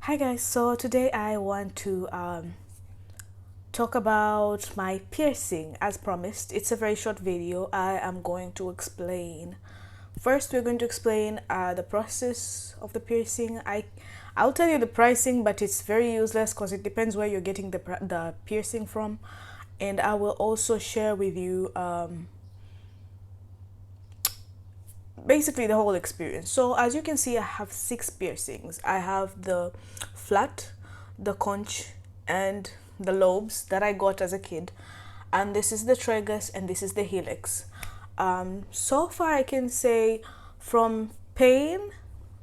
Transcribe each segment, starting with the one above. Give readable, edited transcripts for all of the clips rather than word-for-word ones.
Hi guys, so today I want to talk about my piercing. As promised, it's a very short video. I am going to explain. First, we're going to explain the process of the piercing. I'll tell you the pricing, but it's very useless because it depends where you're getting the piercing from. And I will also share with you basically the whole experience. So as you can see, I have 6 piercings. I have the flat, the conch, and the lobes that I got as a kid, and this is the tragus and this is the helix. So far I can say from pain,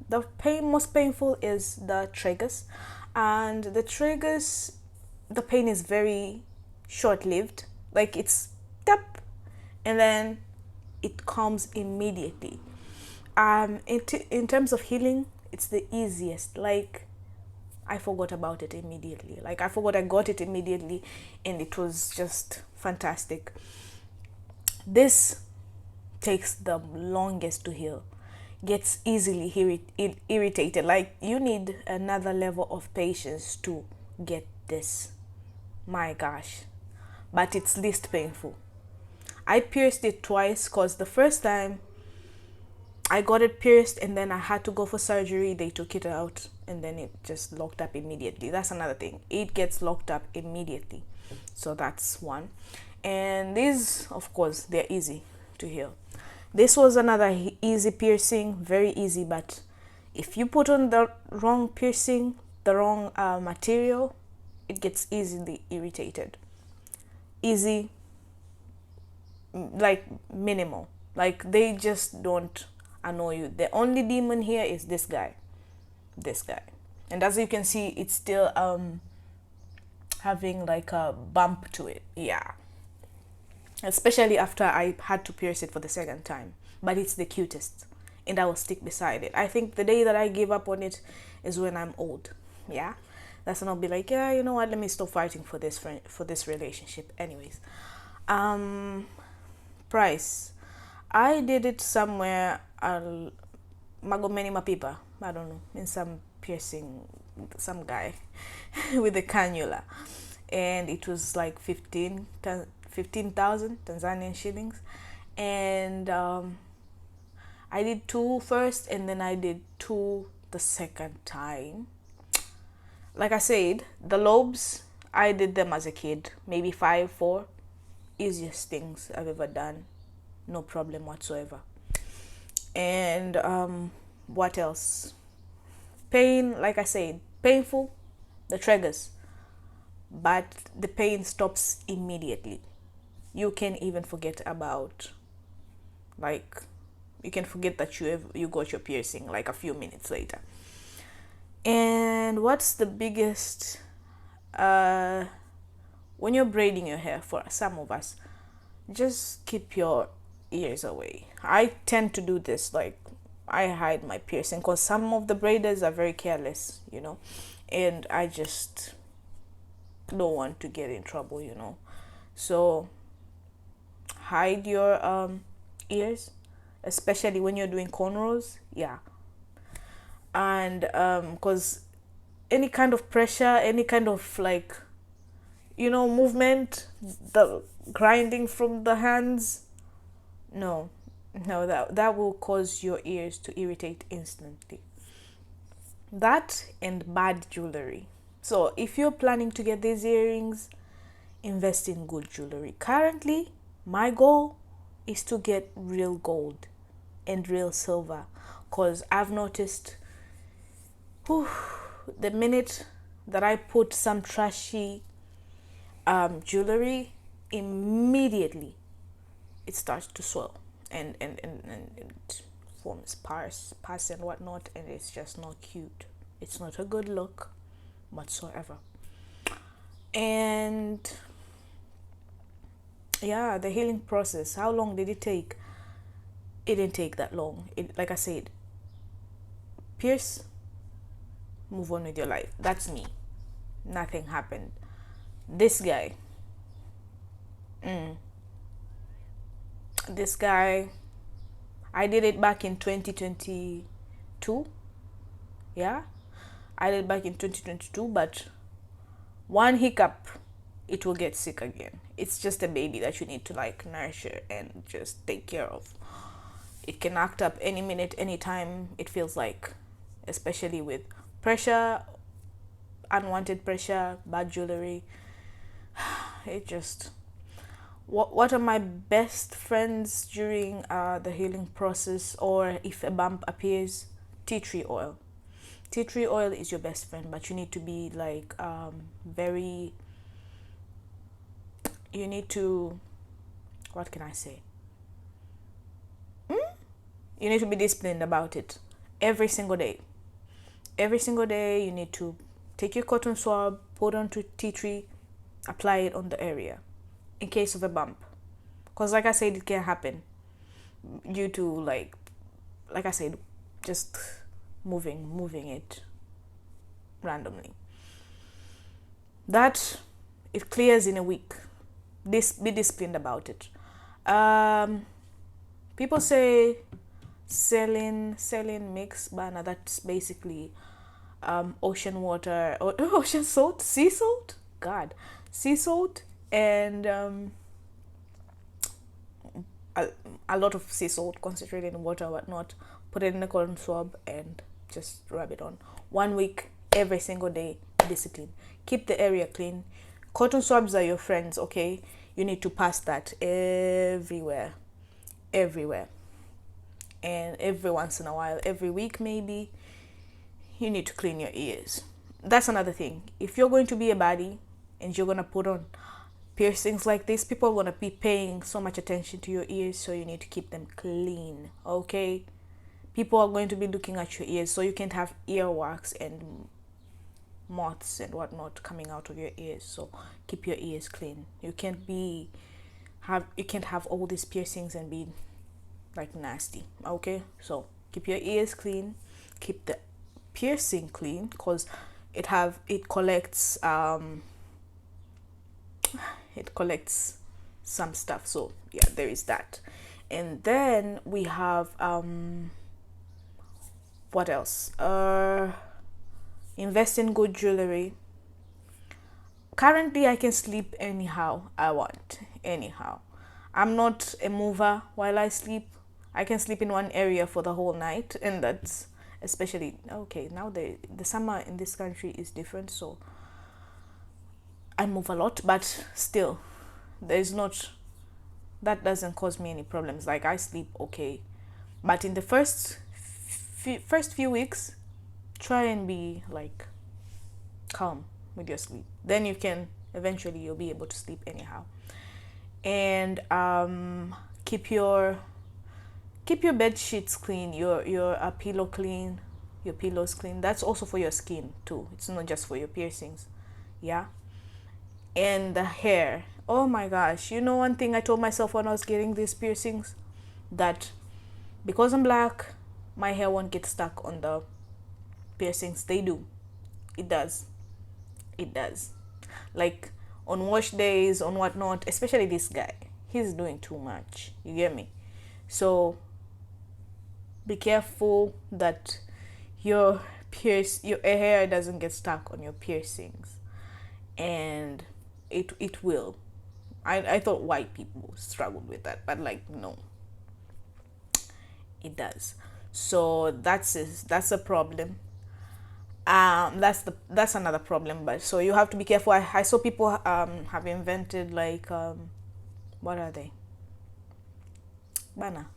the most painful is the tragus, and the tragus, the pain is very short-lived, like it's tap and then it comes immediately. In terms of healing, it's the easiest. Like, I forgot about it immediately. Like, I forgot I got it immediately, and it was just fantastic. This takes the longest to heal, gets easily irritated. Like, you need another level of patience to get this. My gosh. But it's least painful. I pierced it twice because the first time I got it pierced and then I had to go for surgery. They took it out and then it just locked up immediately. That's another thing. It gets locked up immediately. So that's one. And these, of course, they're easy to heal. This was another easy piercing, very easy, but if you put on the wrong piercing, the wrong material, it gets easily irritated. Easy, like minimal. Like they just don't annoy you. The only demon here is this guy. This guy. And as you can see, it's still having like a bump to it. Yeah. Especially after I had to pierce it for the second time. But it's the cutest. And I will stick beside it. I think the day that I give up on it is when I'm old. Yeah. That's when I'll be like, yeah, you know what, let me stop fighting for this relationship. Anyways. Price. I did it somewhere Magomeni Mapipa. I don't know, in some piercing, some guy with a cannula, and it was like 15,000 Tanzanian shillings, and I did 2 first, and then I did 2 the second time. Like I said, the lobes, I did them as a kid, maybe 5, 4. Easiest things I've ever done, no problem whatsoever. And what else? Pain, like I said, painful, the triggers, but the pain stops immediately. You can even forget about, like, you can forget that you got your piercing like a few minutes later. And what's the biggest when you're braiding your hair, for some of us, just keep your ears away. I tend to do this, like I hide my piercing because some of the braiders are very careless, and I just don't want to get in trouble. So hide your ears, especially when you're doing cornrows. Yeah. And because any kind of pressure, any kind of like movement, the grinding from the hands, no, that will cause your ears to irritate instantly. That and bad jewelry. So if you're planning to get these earrings, invest in good jewelry. Currently, my goal is to get real gold and real silver, because I've noticed the minute that I put some trashy jewelry, immediately it starts to swell and it forms pus and whatnot, and it's just not cute. It's not a good look whatsoever. And yeah, the healing process, how long did it take? It didn't take that long. Like I said, pierce, move on with your life. That's me. Nothing happened. This guy, I did it back in 2022. Yeah. I did back in 2022, but one hiccup, it will get sick again. It's just a baby that you need to like nurture and just take care of. It can act up any minute, anytime, it feels like, especially with pressure, unwanted pressure, bad jewelry. It just, what are my best friends during the healing process, or if a bump appears? Tea tree oil. Tea tree oil is your best friend, but you need to be like very, you need to, what can I say, you need to be disciplined about it every single day. Every single day you need to take your cotton swab, put onto tea tree, apply it on the area in case of a bump, because like I said, it can happen due to like I said, just moving it randomly. That, it clears in a week. Be disciplined about it. People say saline mix, but that's basically ocean water or ocean salt, sea salt, god, sea salt, and a lot of sea salt concentrated in water, whatnot. Put it in a cotton swab and just rub it on. 1 week, every single day. Discipline. Keep the area clean. Cotton swabs are your friends, okay? You need to pass that everywhere. And every once in a while, every week maybe, you need to clean your ears. That's another thing. If you're going to be a baddie and you're going to put on piercings like this, people are going to be paying so much attention to your ears, so you need to keep them clean, okay? People are going to be looking at your ears, so you can't have earwax and moths and whatnot coming out of your ears. So keep your ears clean. You can't have all these piercings and be like nasty, okay? So keep your ears clean, keep the piercing clean, because it collects some stuff. So yeah, there is that. And then we have what else? Invest in good jewelry. Currently I can sleep anyhow I want. Anyhow, I'm not a mover while I sleep. I can sleep in one area for the whole night, and that's especially okay now. The summer in this country is different, so I move a lot, but still that doesn't cause me any problems. Like, I sleep okay, but in the first few weeks, try and be like calm with your sleep. Then you'll be able to sleep anyhow. And keep your bed sheets clean, your pillow clean, your pillows clean. That's also for your skin too. It's not just for your piercings. Yeah. And the hair. Oh my gosh. You know, one thing I told myself when I was getting these piercings, that because I'm black, my hair won't get stuck on the piercings. They do. It does. Like on wash days, on whatnot, especially this guy. He's doing too much. You get me? So be careful that your hair doesn't get stuck on your piercings. And it will. I thought white people struggled with that, but like, no, it does. So that's a problem. That's another problem. But so you have to be careful. I saw people have invented like what are they, bana,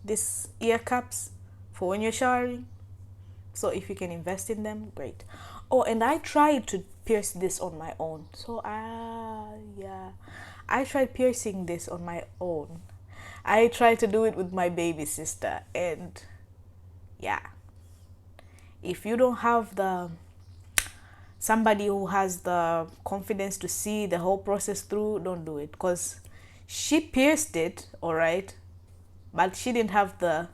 these ear caps for when you're showering. So if you can invest in them, great. Oh, and I tried to pierce this on my own. So yeah, I tried piercing this on my own. I tried to do it with my baby sister, and yeah, if you don't have somebody who has the confidence to see the whole process through, don't do it, because she pierced it, all right, but she didn't have the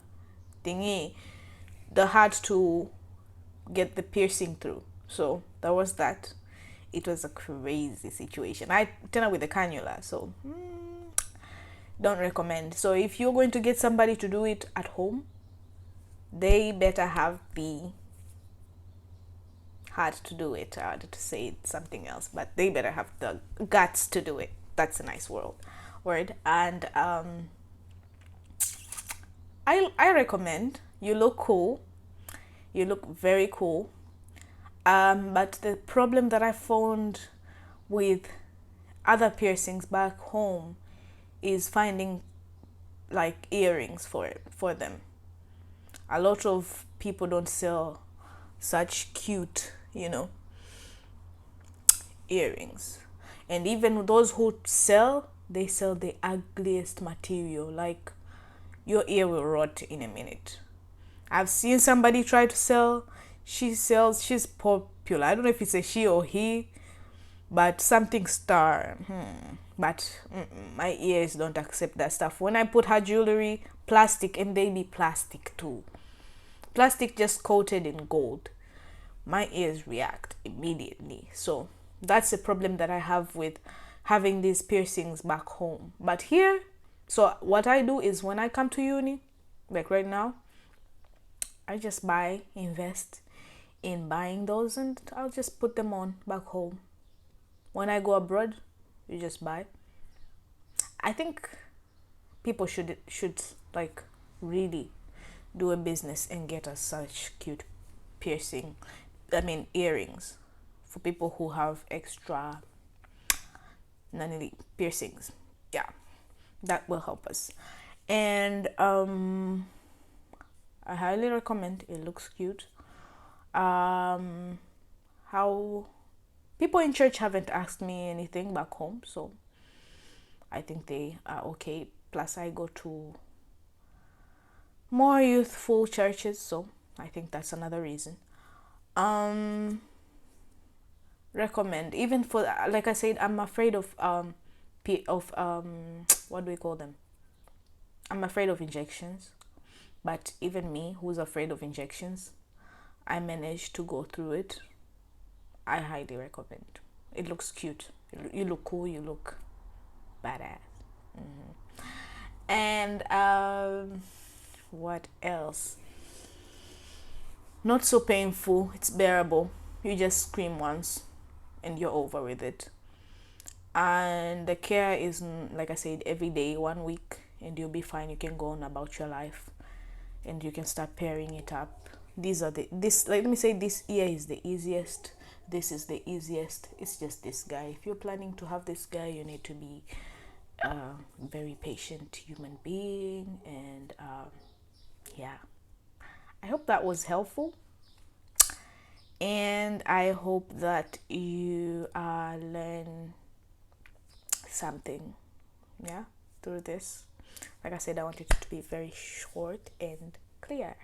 heart to get the piercing through. So that was that. It was a crazy situation. I turned with the cannula, so don't recommend. So if you're going to get somebody to do it at home, they better have the had to do it. I wanted to say something else, but they better have the guts to do it. That's a nice word. And I recommend. You look cool. You look very cool. But the problem that I found with other piercings back home is finding like earrings for them. A lot of people don't sell such cute, earrings. And even those who sell, they sell the ugliest material. Like your ear will rot in a minute. I've seen somebody try to sell. She's popular. I don't know if it's a she or he, but something star. But my ears don't accept that stuff. When I put her jewelry, plastic, and they be plastic too. Plastic just coated in gold. My ears react immediately. So that's the problem that I have with having these piercings back home. But here, so what I do is when I come to uni, like right now, I just invest in buying those, and I'll just put them on back home. When I go abroad, you just buy. I think people should like really do a business and get us such cute earrings for people who have extra nanny piercings. Yeah, that will help us. And I highly recommend. It looks cute. How people in church haven't asked me anything back home, so I think they are okay. Plus, I go to more youthful churches, so I think that's another reason. Recommend, even for, like I said, I'm afraid of what do we call them? I'm afraid of injections, but even me, who's afraid of injections, I managed to go through it. I highly recommend. It looks cute. You look cool. You look badass. And what else? Not so painful. It's bearable. You just scream once and you're over with it. And the care is, like I said, every day, 1 week, and you'll be fine. You can go on about your life and you can start pairing it up. Let me say, this ear is the easiest. This is the easiest. It's just this guy. If you're planning to have this guy, you need to be a very patient human being. And yeah, I hope that was helpful. And I hope that you learn something, through this. Like I said, I wanted it to be very short and clear.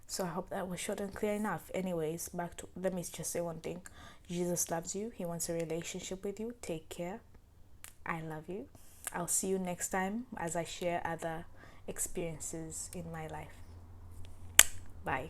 So I hope that was short and clear enough. Anyways, let me just say one thing. Jesus loves you. He wants a relationship with you. Take care. I love you. I'll see you next time as I share other experiences in my life. Bye.